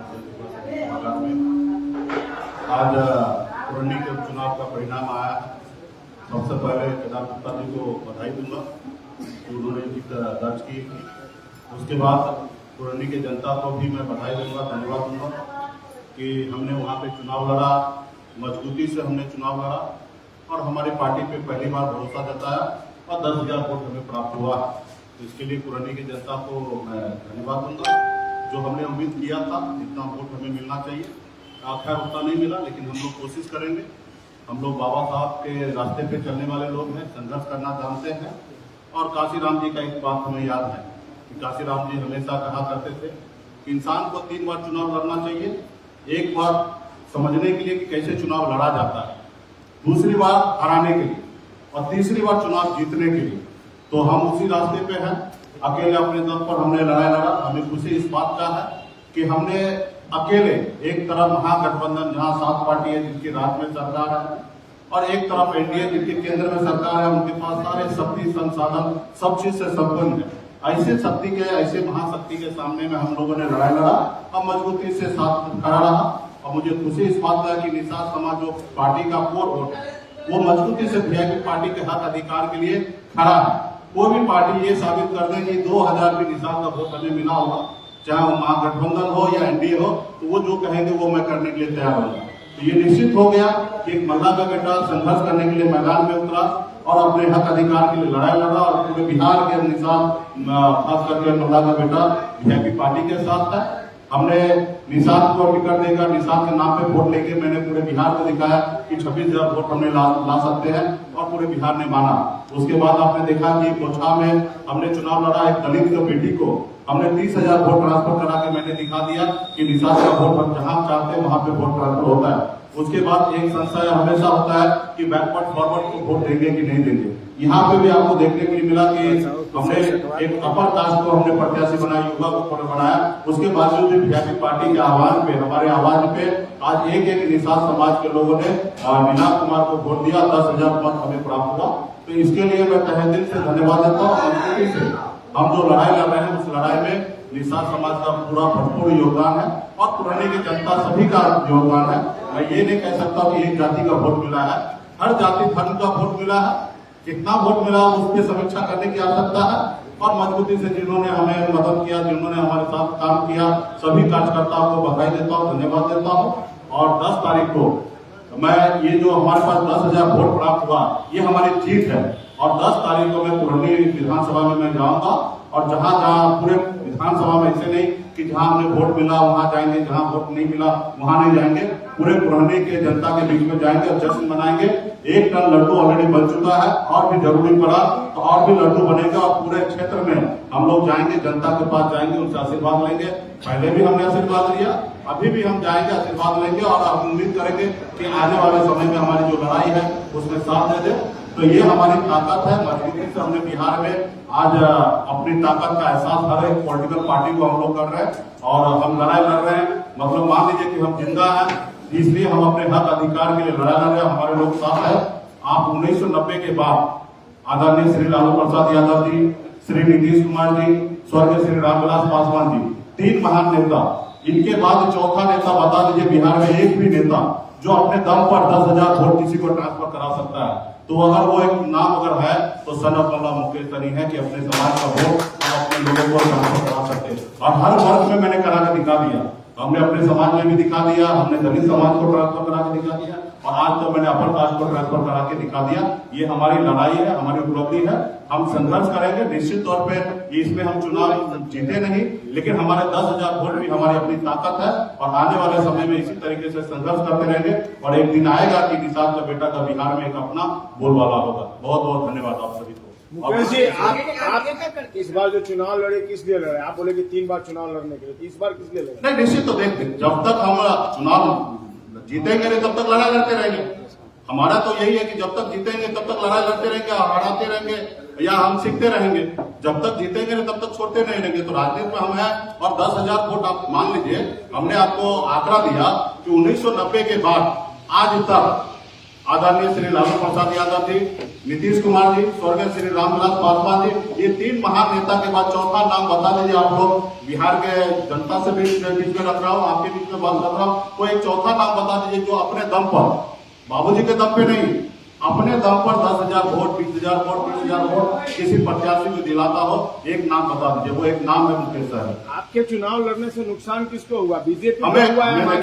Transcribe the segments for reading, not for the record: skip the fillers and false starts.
बाजार में आज कुरनी के चुनाव का परिणाम आया। सबसे पहले केदार गुप्ता जी को बधाई दूंगा कि उन्होंने जीत दर्ज की। उसके बाद कुरनी की जनता को भी मैं बधाई दूंगा, धन्यवाद दूंगा कि हमने वहाँ पे चुनाव लड़ा, मजबूती से हमने चुनाव लड़ा और हमारी पार्टी पे पहली बार भरोसा जताया और 10,000 वोट हमें प्राप्त हुआ। तो इसके लिए कुरनी की जनता को मैं धन्यवाद दूंगा। जो हमने उम्मीद किया था जितना वोट हमें मिलना चाहिए, खैर उतना नहीं मिला, लेकिन हम लोग कोशिश करेंगे। हम लोग बाबा साहब के रास्ते पे चलने वाले लोग हैं, संघर्ष करना जानते हैं। और काशीराम जी का एक बात हमें याद है कि काशीराम जी हमेशा कहा करते थे कि इंसान को 3 बार चुनाव लड़ना चाहिए। एक बार समझने के लिए कि कैसे चुनाव लड़ा जाता है, दूसरी बार हराने के लिए और तीसरी बार चुनाव जीतने के लिए। तो हम उसी रास्ते पे हैं। अकेले अपने दम पर हमने लड़ाई लड़ा। हमें खुशी इस बात का है कि हमने अकेले एक तरफ महागठबंधन जहां 7 पार्टी है जिनकी राज्य में सरकार है और एक तरफ एनडीए जिनके केंद्र में सरकार है, उनके पास सारे शक्ति संसाधन सब चीज से संपन्न है। ऐसे शक्ति के, ऐसे महाशक्ति के सामने में हम लोगों ने लड़ाई लड़ा, हम मजबूती से साथ खड़ा रहा। और मुझे खुशी इस बात का है कि निषाद समाज जो पार्टी का कोर वोट है वो मजबूती से वीआईपी पार्टी के हक अधिकार के लिए खड़ा है। कोई भी पार्टी ये साबित कर दे कि 2,000 भी निषाद का वोट हमें मिला होगा, चाहे वो महागठबंधन हो या एनडीए हो, तो वो जो कहेंगे वो मैं करने के लिए तैयार हूँ। तो ये निश्चित हो गया कि एक महिला का बेटा संघर्ष करने के लिए मैदान में उतरा और अपने हक अधिकार के लिए लड़ाई लड़ा और पूरे बिहार के निषाद, खास करके महिला का बेटा वीआईपी पार्टी के साथ है। हमने निषाद को टिकट देकर निषाद के नाम पे वोट लेके मैंने पूरे बिहार को दिखाया कि 26,000 वोट हमने ला सकते हैं और पूरे बिहार ने माना। उसके बाद आपने देखा कि कोछा में हमने चुनाव लड़ा, एक दलित की बेटी को हमने 30,000 वोट ट्रांसफर करा के मैंने दिखा दिया कि निषाद का वोट जहां चाहते हैं वहां पे वोट ट्रांसफर होता है। उसके बाद एक संशय हमेशा होता है कि बैकवर्ड फॉरवर्ड को वोट देंगे कि नहीं देंगे। यहाँ पे भी आपको देखने को मिला कि हमने एक अपर कास्ट को हमने प्रत्याशी बनाया, युवा को बनाया। उसके बावजूद भी वीआईपी पार्टी के आह्वान पे, हमारे आवाज पे आज एक निषाद समाज के लोगों ने मीनाक्षी कुमार को वोट दिया, 10,000 मत हमें प्राप्त हुआ। तो इसके लिए मैं तहे दिल से धन्यवाद देता हूँ। हम जो लड़ाई लड़ रहे हैं उस लड़ाई में निषाद समाज का पूरा भरपूर योगदान है और पुरानी की जनता सभी का योगदान है। मैं ये नहीं कह सकता कि एक जाति का वोट मिला है, हर जाति धर्म का वोट मिला है। कितना वोट मिला उसकी समीक्षा करने की आवश्यकता है और मजबूती से जिन्होंने हमें मदद किया, जिन्होंने हमारे साथ काम किया, सभी कार्यकर्ताओं को बधाई देता हूँ, धन्यवाद देता हूँ। और 10 तारीख को मैं ये जो हमारे पास 10,000 वोट प्राप्त हुआ ये हमारी जीत है और 10 तारीख को मैं पुरानी विधानसभा में मैं जाऊंगा और जहां जहां पूरे विधानसभा में ऐसे नहीं कि जहां हमने वोट मिला वहां जाएंगे, जहां वोट नहीं मिला वहां नहीं जाएंगे, पूरे पुराने के जनता के बीच में जाएंगे और जश्न मनाएंगे। 1 टन लड्डू ऑलरेडी बन चुका है और भी जरूरी पड़ा तो और भी लड्डू बनेगा और पूरे क्षेत्र में हम लोग जाएंगे, जनता के पास जाएंगे, उनसे आशीर्वाद लेंगे। पहले भी हमने आशीर्वाद लिया, अभी भी हम जाएंगे, आशीर्वाद लेंगे और हम उम्मीद करेंगे कि आने वाले समय में हमारी जो लड़ाई है उसमें साथ दे दे। तो ये हमारी ताकत है। मजबूती से हमने बिहार में आज अपनी ताकत का एहसास हर एक पॉलिटिकल पार्टी को हम लोग कर रहे हैं और हम लड़ाई लड़ रहे हैं। मतलब मान लीजिए कि हम जिंदा हैं, इसलिए हम अपने हक अधिकार के लिए लड़ाई लड़ रहे हैं। हमारे लोग साथ है। आप 1990 के बाद आदरणीय श्री लालू प्रसाद यादव जी, श्री नीतीश कुमार जी, स्वर्गीय श्री रामविलास पासवान जी, 3 महान नेता। इनके बाद चौथा नेता बता दीजिए बिहार में एक भी नेता जो अपने दम पर 10,000 वोट किसी को ट्रांसफर करा सकता है। तो अगर वो एक नाम अगर है तो सन ऑफ कमला मुकेश नहीं है कि अपने समाज का वोट और अपने लोगों को ट्रांसफर करा सकते। और हर वर्ग में मैंने करा के दिखा दिया। हमने अपने समाज में भी दिखा दिया, हमने दलित समाज को ट्रांसफर करा के दिखा दिया और आज तो मैंने अपर कास्ट को ट्रांसफर करा के दिखा दिया। ये हमारी लड़ाई है, हमारी उपलब्धि है। हम संघर्ष करेंगे निश्चित तौर पे। इसमें हम चुनाव जीते नहीं, लेकिन हमारे 10,000 वोट भी हमारी अपनी ताकत है और आने वाले समय में इसी तरीके से संघर्ष करते रहेंगे और एक दिन आएगा कि निषाद का बेटा का बिहार में एक अपना बोलबाला होगा। बहुत बहुत धन्यवाद आप सभी को। मुकेश जी, आप इस बार जो चुनाव लड़े किस लिए लड़े? आप बोले कि 3 बार चुनाव लड़ने के लिए, इस बार किस लिए लड़े? नहीं, निश्चित तो देखते जब तक हम चुनाव जीतेंगे नहीं तब तक लड़ाई लड़ते रहेंगे। हमारा तो यही है कि जब तक जीतेंगे तब तक लड़ाई लड़ते रहेंगे और हराते रहेंगे या हम सीखते रहेंगे। जब तक जीतेंगे नहीं तब तक छोड़ते नहीं रहेंगे। तो राजनीति में हम हैं और 10,000 वोट आप मान लीजिए। हमने आपको आंकड़ा दिया कि 1990 के बाद आज तक आदरणीय श्री लालू प्रसाद यादव जी, नीतीश कुमार जी, स्वर्गीय श्री रामविलास पासवान जी, ये तीन महान नेता के बाद चौथा नाम बता दीजिए आप लोग। बिहार के जनता से भी बीच में रख रहा हूँ, आपके बीच में बात कर रहा हूँ, कोई एक चौथा नाम बता दीजिए जो अपने दम पर, बाबूजी के दम पे नहीं, अपने दम पर 10,000 वोट, 20,000 वोट, 30,000 वोट किसी प्रत्याशी को दिलाता हो। एक नाम बता दीजिए, वो एक नाम है मुकेश सहनी। आपके चुनाव लड़ने से नुकसान किसको हुआ? बीजेपी को हमें हुआ है?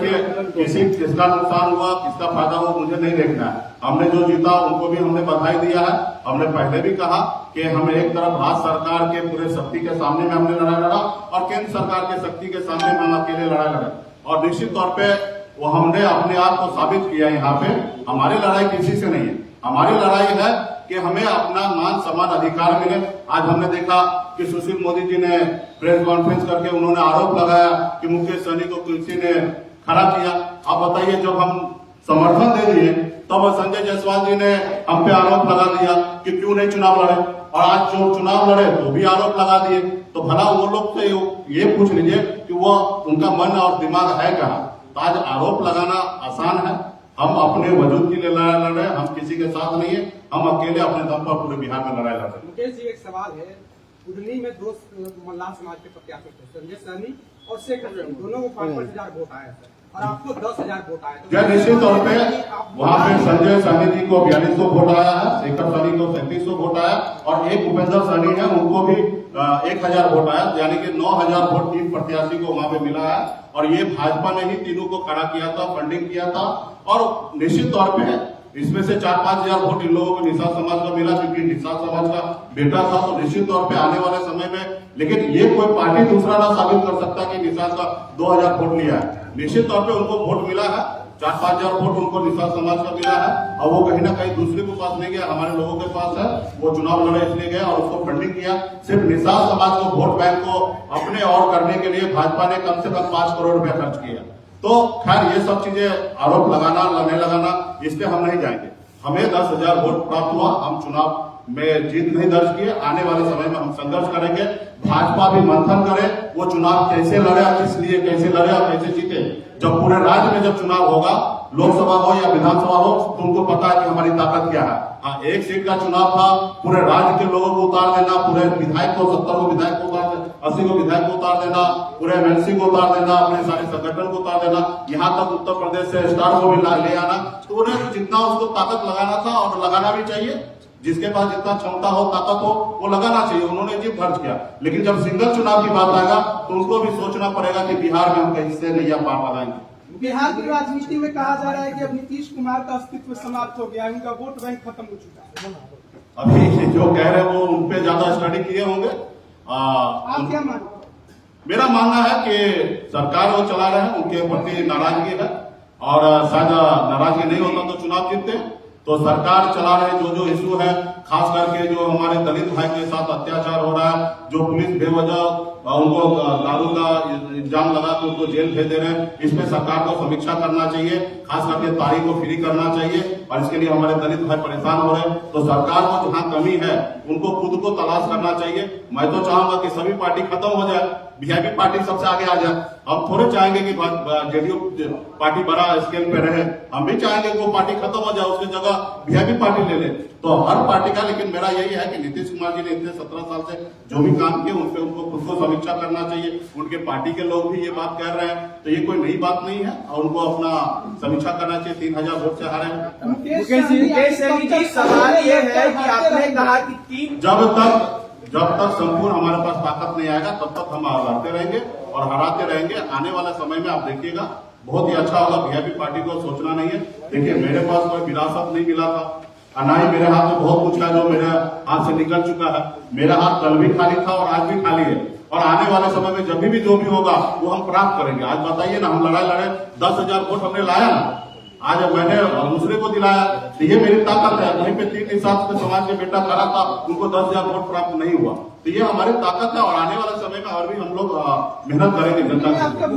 देखिए किसका नुकसान हुआ, किसका फायदा हुआ, मुझे नहीं देखना है। हमने जो जीता उनको भी हमने बधाई दिया है। हमने पहले भी कहा कि हमें एक तरफ भारत सरकार के पूरे शक्ति के सामने में हमने लड़ाई लड़ा और केंद्र सरकार के शक्ति के सामने में हम अकेले लड़ाई लड़े, और निश्चित तौर पे वो हमने अपने आप को साबित किया। यहाँ पे हमारी लड़ाई किसी से नहीं है, हमारी लड़ाई है कि हमें अपना मान सम्मान अधिकार मिले। आज हमने देखा कि सुशील मोदी जी ने प्रेस कॉन्फ्रेंस करके उन्होंने आरोप लगाया कि मुकेश सहनी को किसी ने खड़ा किया। आप बताइए, जब हम समर्थन दे दिए तब संजय जायसवाल जी ने हम पे आरोप लगा दिया कि क्यों नहीं चुनाव लड़े, और आज जो चुनाव लड़े तो भी आरोप लगा दिए। तो भला वो लोग से ये पूछ लीजिए कि वो उनका मन और दिमाग है कहाँ। तो आज आरोप लगाना आसान है, हम अपने वजूद के लिए लड़ाई लड़ रहे हैं, हम किसी के साथ नहीं है, हम अकेले अपने दम पर पूरे बिहार में लड़ाई लड़ रहे हैं। मुकेश जी, एक सवाल है, कुडनी में दो मल्लाह समाज के प्रत्याशी थे, संजय सहनी और शेखर सहनी, दोनों को 5,000 वोट आया है और आपको 10,000 वोट आया। तो निश्चित तौर पे वहाँ पे संजय सहनी जी को 4200 वोट आया है, शेखर सहनी को 3700 वोट आया, और एक उपेंद्र सहनी है उनको भी 1,000 वोट आया, यानी कि 9,000 वोट तीन प्रत्याशी को वहाँ पे मिला है। और ये भाजपा ने ही तीनों को खड़ा किया था, फंडिंग किया था, और निश्चित तौर पे इसमें से 4-5 हजार वोट इन लोगों को निषाद समाज का मिला, क्योंकि निषाद समाज का बेटा था। तो निश्चित तौर पे आने वाले समय में, लेकिन ये कोई पार्टी दूसरा ना साबित कर सकता कि निषाद का 2,000 वोट लिया है। निश्चित तौर पे उनको वोट मिला है, 4-5 हजार वोट उनको निषाद समाज का मिला है, और वो कहीं ना कहीं दूसरे के पास नहीं गया, हमारे लोगों के पास है। वो चुनाव लड़े इसलिए गया और उसको फंडिंग किया। सिर्फ निषाद समाज को वोट बैंक को अपने और करने के लिए भाजपा ने कम से कम 5 करोड़ रुपया खर्च किया। तो खैर ये सब चीजें आरोप लगाना, लड़ने लगाना, इस पे हम नहीं जाएंगे। हमें 10,000 वोट प्राप्त हुआ, हम चुनाव में जीत नहीं दर्ज किए। आने वाले समय में हम संघर्ष करेंगे, भाजपा भी मंथन करे वो चुनाव कैसे लड़े, किस लिए कैसे लड़े और कैसे जीते। जब पूरे राज्य में जब चुनाव होगा, लोकसभा हो या विधानसभा हो, तुमको पता है कि हमारी ताकत क्या है। हाँ, एक सीट का चुनाव था, पूरे राज्य के लोगों को उतार देना, पूरे विधायक को 70 को विधायक को उतार देना, 80 को विधायक को उतार देना, पूरे एमएलसी को उतार देना, अपने सारे संगठन को उतार देना, यहाँ तक उत्तर प्रदेश से स्टार को भी ले आना। तो उन्हें जितना उसको ताकत लगाना था और लगाना भी चाहिए, जिसके पास जितना क्षमता हो, ताकत हो, वो लगाना चाहिए। उन्होंने जीत दर्ज किया, लेकिन जब सिंगल चुनाव की बात आएगा तो उनको भी सोचना पड़ेगा कि बिहार में हम कहीं से नहीं पार लगाएंगे। बिहार की राजनीति में कहा जा रहा है कि अब नीतीश कुमार का अस्तित्व समाप्त हो गया, उनका वोट बैंक खत्म हो चुका है। अभी जो कह रहे हैं वो उन पे ज्यादा स्टडी किए होंगे। आप क्या मानते? मेरा मानना है कि सरकार वो चला रहे हैं, उनके प्रति नाराजगी है, और शायद नाराजगी नहीं होता तो चुनाव जीतते। तो सरकार चला रहे जो इशू है, खास करके जो हमारे दलित भाई के साथ अत्याचार हो रहा है, जो पुलिस बेवजह उनको दारू का इल्जाम लगा के उनको जेल भेज दे रहे हैं, इस पे सरकार को समीक्षा करना चाहिए। खास करके तारीख को फ्री करना चाहिए, और इसके लिए हमारे दलित भाई परेशान हो रहे हैं। तो सरकार को जहाँ कमी है उनको खुद को तलाश करना चाहिए। मैं तो चाहूंगा कि सभी पार्टी खत्म हो जाए, वीआईपी पार्टी सबसे आगे आ जाए। हम थोड़े चाहेंगे कि जेडीयू पार्टी बड़ा स्केल पे रहे, हम भी चाहेंगे कि वो पार्टी खत्म हो जाए, उसकी जगह वीआईपी पार्टी ले ले। तो हर पार्टी का, लेकिन मेरा यही है कि नीतीश कुमार जी ने इतने 17 साल से जो भी काम किए उन पे उनको खुद को समीक्षा करना चाहिए। उनके पार्टी के लोग भी ये बात कह रहे हैं, तो ये कोई नई बात नहीं है, और उनको अपना समीक्षा करना चाहिए। 3,000 वोट से हारे हैं। मुकेश जी, सवाल ये है कि आपने कहा कि जब तक संपूर्ण हमारे पास ताकत नहीं आएगा तब तक हम लड़ते रहेंगे और हराते रहेंगे। आने वाला समय में आप देखिएगा बहुत ही अच्छा होगा। वीआईपी पार्टी को सोचना नहीं है। देखिए, मेरे पास कोई विरासत नहीं मिला था, ना ही मेरे हाथ में बहुत कुछ है जो मेरे हाथ से निकल चुका है। मेरा हाथ कल भी खाली था और आज भी खाली है, और आने वाले समय में जब भी जो भी होगा वो हम प्राप्त करेंगे। आज बताइए ना, हम लड़ाई लड़े, 10,000 वोट हमने लाया ना, आज मैंने दूसरे को दिलाया, तो ये मेरी ताकत है। वहीं पे 3 हिसाब से समाज के बेटा खड़ा था, उनको 10,000 वोट प्राप्त नहीं हुआ, तो ये हमारी ताकत है। और आने वाले समय में और भी हम लोग मेहनत करेंगे जनता के।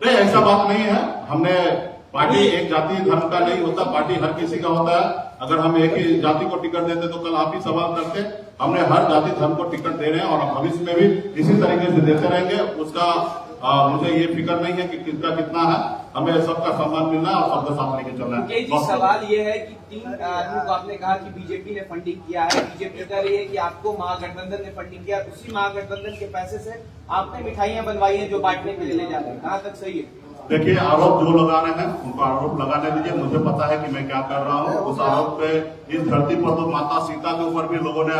नहीं, ऐसा बात नहीं है। हमने पार्टी एक जाति धर्म का नहीं होता, पार्टी हर किसी का होता है। अगर हम एक ही जाति को टिकट देते तो कल आप ही सवाल करते। हमने हर जाति धर्म को टिकट दे रहे हैं और भविष्य में भी इसी तरीके से देते रहेंगे। उसका मुझे ये फिक्र नहीं है कि किसका कितना है, हमें सबका सम्मान मिलना है और सबका साथ लेके चलना है। जी, सवाल ये है कि 3 आदमियों को आपने कहा कि बीजेपी ने फंडिंग किया है, बीजेपी कह रही है कि आपको महागठबंधन ने फंडिंग किया, उसी महागठबंधन के पैसे से आपने मिठाइयां बनवाई हैं जो बांटने के लिए ले जाते हैं, कहाँ तक सही है? देखिए, आरोप जो लगाने हैं उनको आरोप लगाने दीजिए, मुझे पता है कि मैं क्या कर रहा हूँ। उस आरोप पे इस धरती पर तो माता सीता के ऊपर भी लोगों ने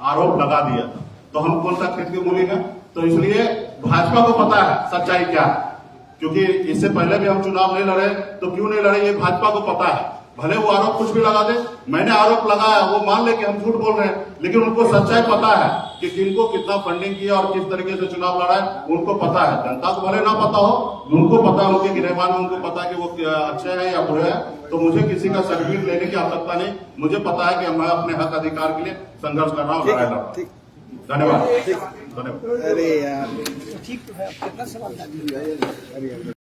आरोप लगा दिया था, तो हम कौन सा खेत की मूली है? तो इसलिए भाजपा को पता है सच्चाई क्या है, क्योंकि इससे पहले भी हम चुनाव नहीं लड़े, तो क्यों नहीं लड़े ये भाजपा को पता है। भले वो आरोप कुछ भी लगा दे, मैंने आरोप लगाया, वो मान ले कि हम झूठ बोल रहे हैं, लेकिन उनको सच्चाई पता है कि किनको कितना फंडिंग किया और किस तरीके से चुनाव लड़ा है, उनको पता है। जनता को भले ना पता हो, उनको पता है, उनके गिरहमान में उनको पता है कि वो अच्छे हैं या बुरे हैं। तो मुझे किसी का सर्टिफिकेट लेने की आवश्यकता नहीं, मुझे पता है कि मैं अपने हक अधिकार के लिए संघर्ष कर रहा हूँ, लड़ाई लड़ रहा हूँ। धन्यवाद। अरे यार ठीक है, कितना सवाल था?